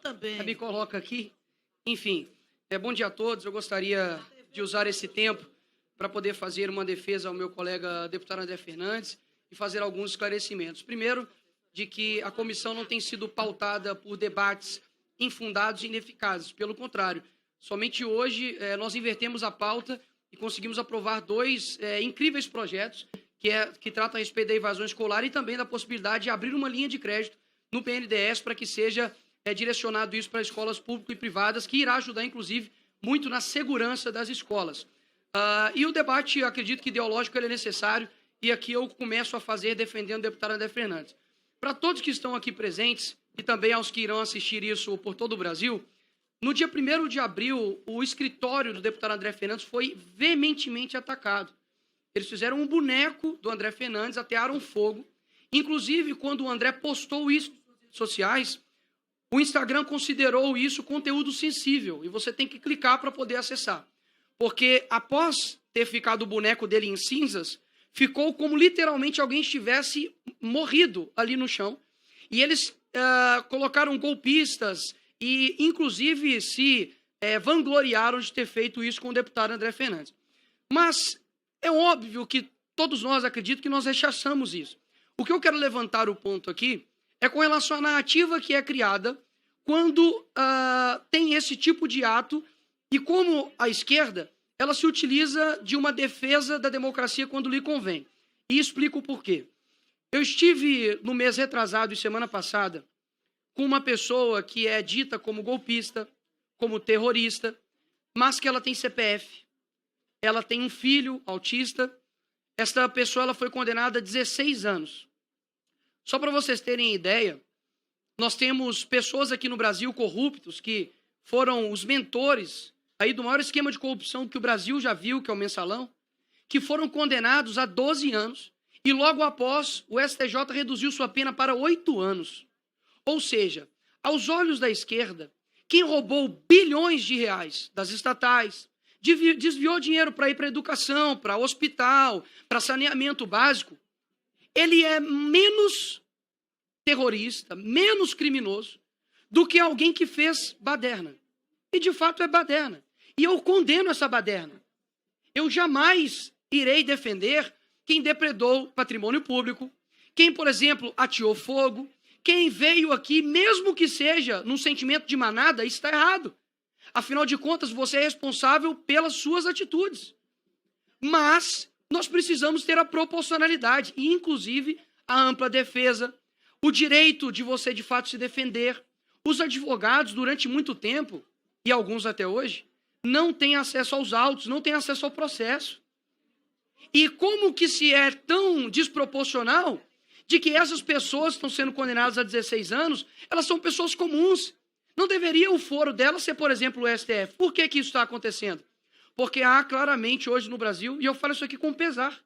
também. Me coloca aqui. Enfim, bom dia a todos. Eu gostaria de usar esse tempo para poder fazer uma defesa ao meu colega deputado André Fernandes e fazer alguns esclarecimentos. Primeiro, de que a comissão não tem sido pautada por debates infundados e ineficazes. Pelo contrário, somente hoje nós invertemos a pauta e conseguimos aprovar dois incríveis projetos que tratam a respeito da evasão escolar e também da possibilidade de abrir uma linha de crédito no BNDES para que seja direcionado isso para escolas públicas e privadas, que irá ajudar, inclusive, muito na segurança das escolas. E o debate, acredito que ideológico, ele é necessário, e aqui eu começo a fazer defendendo o deputado André Fernandes. Para todos que estão aqui presentes, e também aos que irão assistir isso por todo o Brasil, no dia 1º de abril, o escritório do deputado André Fernandes foi veementemente atacado. Eles fizeram um boneco do André Fernandes, atearam fogo. Inclusive, quando o André postou isso nas redes sociais, o Instagram considerou isso conteúdo sensível, e você tem que clicar para poder acessar. Porque após ter ficado o boneco dele em cinzas, ficou como literalmente alguém estivesse morrido ali no chão. E eles colocaram golpistas e, inclusive, se vangloriaram de ter feito isso com o deputado André Fernandes. Mas é óbvio que todos nós acredito que nós rechaçamos isso. O que eu quero levantar o ponto aqui é com relação à narrativa que é criada quando tem esse tipo de ato e como a esquerda ela se utiliza de uma defesa da democracia quando lhe convém. E explico o porquê. Eu estive no mês retrasado e semana passada com uma pessoa que é dita como golpista, como terrorista, mas que ela tem CPF. Ela tem um filho autista. Esta pessoa ela foi condenada a 16 anos. Só para vocês terem ideia, nós temos pessoas aqui no Brasil corruptos que foram os mentores aí do maior esquema de corrupção que o Brasil já viu, que é o Mensalão, que foram condenados a 12 anos e logo após o STJ reduziu sua pena para 8 anos. Ou seja, aos olhos da esquerda, quem roubou bilhões de reais das estatais, desviou dinheiro para ir para educação, para hospital, para saneamento básico, ele é menos terrorista, menos criminoso do que alguém que fez baderna. E, de fato, é baderna. E eu condeno essa baderna. Eu jamais irei defender quem depredou patrimônio público, quem, por exemplo, ateou fogo, quem veio aqui, mesmo que seja num sentimento de manada, está errado. Afinal de contas, você é responsável pelas suas atitudes. Mas nós precisamos ter a proporcionalidade e, inclusive, a ampla defesa, o direito de você, de fato, se defender. Os advogados, durante muito tempo, e alguns até hoje, não têm acesso aos autos, não têm acesso ao processo. E como que se é tão desproporcional de que essas pessoas que estão sendo condenadas a 16 anos, elas são pessoas comuns. Não deveria o foro delas ser, por exemplo, o STF. Por que que isso está acontecendo? Porque há claramente hoje no Brasil, e eu falo isso aqui com pesar,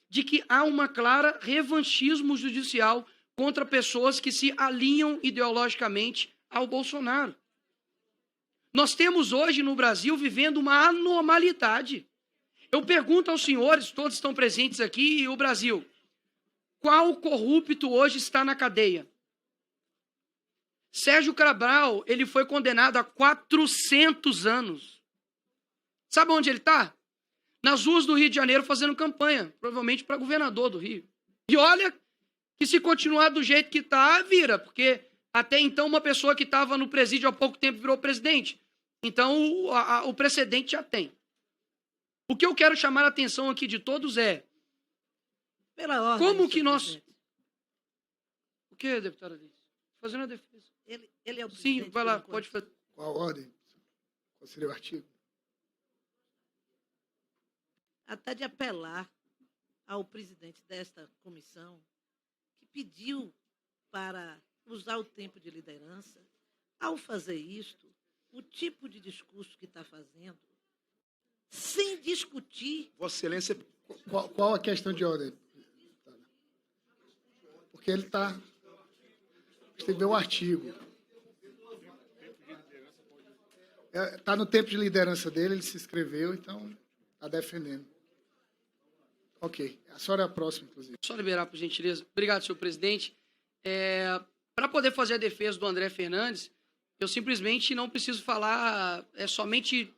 de que há uma clara revanchismo judicial contra pessoas que se alinham ideologicamente ao Bolsonaro. Nós temos hoje no Brasil vivendo uma anormalidade. Eu pergunto aos senhores, todos estão presentes aqui, e o Brasil, qual corrupto hoje está na cadeia? Sérgio Cabral, ele foi condenado a 400 anos. Sabe onde ele está? Nas ruas do Rio de Janeiro fazendo campanha, provavelmente para governador do Rio. E olha que se continuar do jeito que está, vira, porque até então uma pessoa que estava no presídio há pouco tempo virou presidente. Então o precedente já tem. O que eu quero chamar a atenção aqui de todos é Pela ordem, como que nós... presidente. O que, deputada Alice? Fazendo a defesa. Ele é o Sim, presidente, vai lá, por enquanto. pode fazer. Qual a ordem? Qual seria o artigo? Até de apelar ao presidente desta comissão, que pediu para usar o tempo de liderança, ao fazer isto, o tipo de discurso que está fazendo, sem discutir. Vossa Excelência, qual a questão de ordem? Porque ele está... Tem que ver o artigo. Está no tempo de liderança dele, ele se inscreveu, então está defendendo. Ok. A senhora é a próxima, inclusive. Só liberar, por gentileza. Obrigado, senhor presidente. Para poder fazer a defesa do André Fernandes, Eu simplesmente não preciso falar somente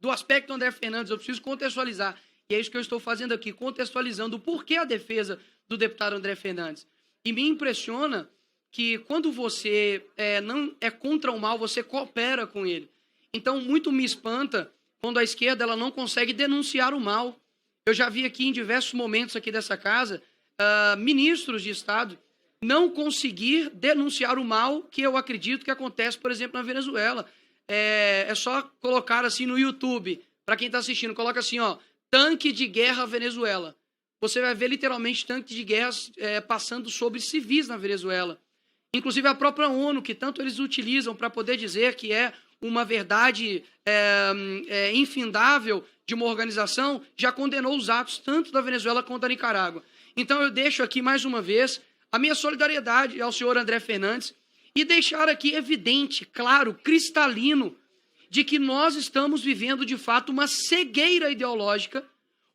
do aspecto André Fernandes, eu preciso contextualizar. E é isso que eu estou fazendo aqui, contextualizando o porquê a defesa do deputado André Fernandes. E me impressiona que quando você não é contra o mal, você coopera com ele. Então, muito me espanta quando a esquerda ela não consegue denunciar o mal. Eu já vi aqui em diversos momentos aqui dessa casa, ministros de Estado não conseguir denunciar o mal que eu acredito que acontece, por exemplo, na Venezuela. É só colocar assim no YouTube, para quem está assistindo, coloca assim, ó, tanque de guerra Venezuela. Você vai ver literalmente tanque de guerra passando sobre civis na Venezuela. Inclusive a própria ONU, que tanto eles utilizam para poder dizer que é uma verdade infindável de uma organização, já condenou os atos tanto da Venezuela quanto da Nicarágua. Então eu deixo aqui mais uma vez a minha solidariedade ao senhor André Fernandes e deixar aqui evidente, claro, cristalino, de que nós estamos vivendo de fato uma cegueira ideológica,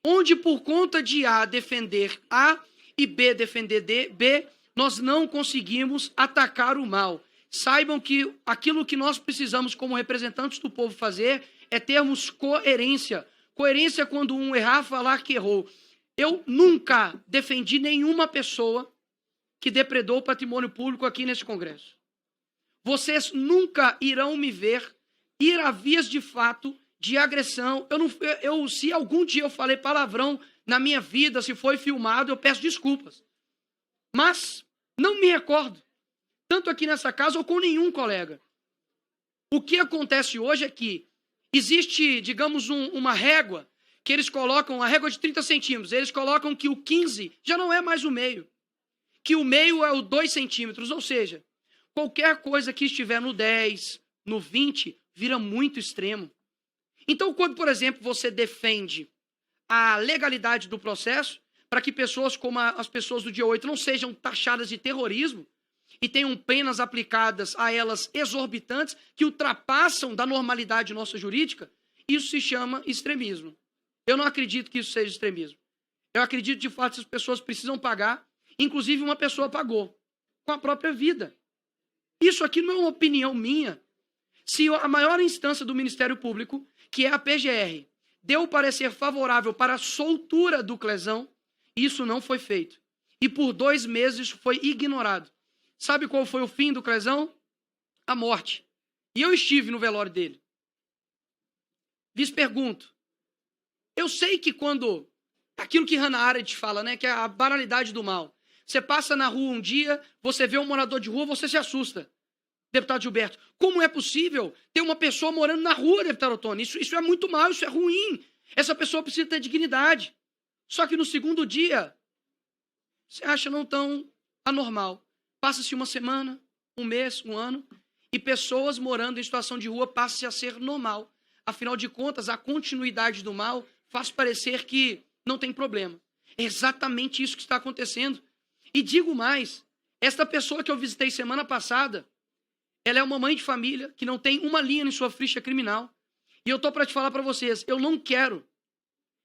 onde por conta de A defender A e B defender B, nós não conseguimos atacar o mal. Saibam que aquilo que nós precisamos como representantes do povo fazer é termos coerência. Coerência quando um errar, falar que errou. Eu nunca defendi nenhuma pessoa que depredou o patrimônio público aqui nesse Congresso. Vocês nunca irão me ver ir a vias de fato de agressão. Se algum dia eu falei palavrão na minha vida, se foi filmado, eu peço desculpas. Mas não me recordo, tanto aqui nessa casa ou com nenhum colega. O que acontece hoje é que existe, digamos, uma régua, que eles colocam, a régua de 30 centímetros, eles colocam que o 15 já não é mais o meio, que o meio é o 2 centímetros, ou seja, qualquer coisa que estiver no 10, no 20, vira muito extremo. Então, quando, por exemplo, você defende a legalidade do processo, para que pessoas como as pessoas do dia 8 não sejam taxadas de terrorismo e tenham penas aplicadas a elas exorbitantes, que ultrapassam da normalidade nossa jurídica, isso se chama extremismo. Eu não acredito que isso seja extremismo. Eu acredito, de fato, que as pessoas precisam pagar, inclusive uma pessoa pagou, com a própria vida. Isso aqui não é uma opinião minha. Se a maior instância do Ministério Público, que é a PGR, deu o parecer favorável para a soltura do Clezão, isso não foi feito. E por 2 meses foi ignorado. Sabe qual foi o fim do Clezão? A morte. E eu estive no velório dele. Lhes pergunto, eu sei que quando, aquilo que Hannah Arendt fala, né, que é a banalidade do mal, você passa na rua um dia, você vê um morador de rua, você se assusta. Deputado Gilberto, como é possível ter uma pessoa morando na rua, deputado Ottoni? Isso é muito mal, isso é ruim. Essa pessoa precisa ter dignidade. Só que no segundo dia, você acha não tão anormal. Passa-se uma semana, um mês, um ano, e pessoas morando em situação de rua passam a ser normal. Afinal de contas, a continuidade do mal faz parecer que não tem problema. É exatamente isso que está acontecendo. E digo mais, esta pessoa que eu visitei semana passada, ela é uma mãe de família que não tem uma linha em sua ficha criminal. E eu estou para te falar para vocês, eu não quero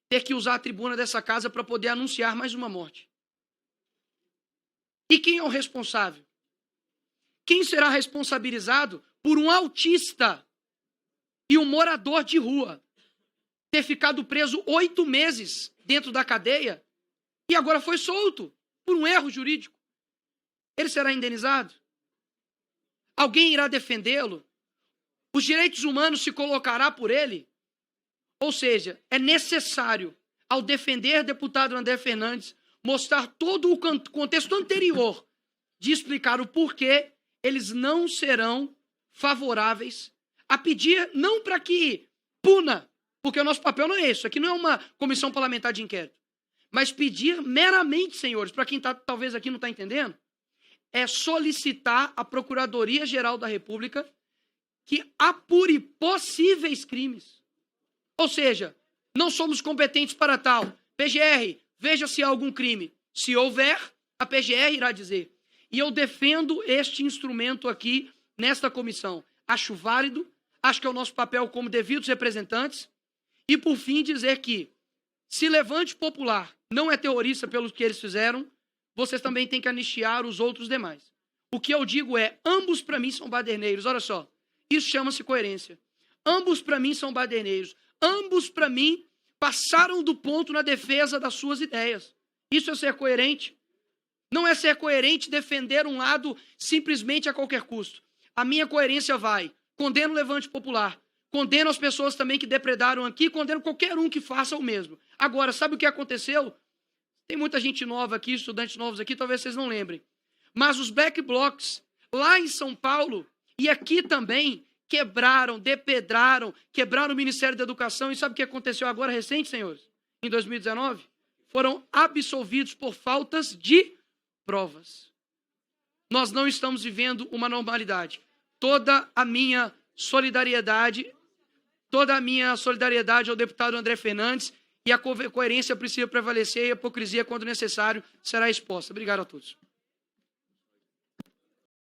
ter que usar a tribuna dessa casa para poder anunciar mais uma morte. E quem é o responsável? Quem será responsabilizado por um autista e um morador de rua ter ficado preso 8 meses dentro da cadeia e agora foi solto por um erro jurídico? Ele será indenizado? Alguém irá defendê-lo? Os direitos humanos se colocará por ele? Ou seja, é necessário, ao defender deputado André Fernandes, mostrar todo o contexto anterior de explicar o porquê eles não serão favoráveis a pedir, não para que puna, porque o nosso papel não é esse, aqui não é uma comissão parlamentar de inquérito, mas pedir meramente, senhores, para quem talvez aqui não está entendendo, é solicitar à Procuradoria-Geral da República que apure possíveis crimes. Ou seja, não somos competentes para tal. PGR, veja se há algum crime. Se houver, a PGR irá dizer. E eu defendo este instrumento aqui, nesta comissão. Acho válido, acho que é o nosso papel como devidos representantes. E, por fim, dizer que, se Levante Popular não é terrorista pelo que eles fizeram, vocês também têm que anistiar os outros demais. O que eu digo é, ambos para mim são baderneiros. Olha só, Isso chama-se coerência. Ambos, para mim, são baderneiros. Ambos, para mim, passaram do ponto na defesa das suas ideias. Isso é ser coerente. Não é ser coerente defender um lado simplesmente a qualquer custo. A minha coerência vai. Condeno o levante popular. Condeno as pessoas também que depredaram aqui. Condeno qualquer um que faça o mesmo. Agora, sabe o que aconteceu? Tem muita gente nova aqui, estudantes novos aqui, talvez vocês não lembrem. Mas os black blocs, lá em São Paulo e aqui também, quebraram, depedraram, quebraram o Ministério da Educação. E sabe o que aconteceu agora recente, senhores? Em 2019? Foram absolvidos por faltas de provas. Nós não estamos vivendo uma normalidade. Toda a minha solidariedade ao deputado André Fernandes, e a coerência precisa prevalecer e a hipocrisia, quando necessário, será exposta. Obrigado a todos.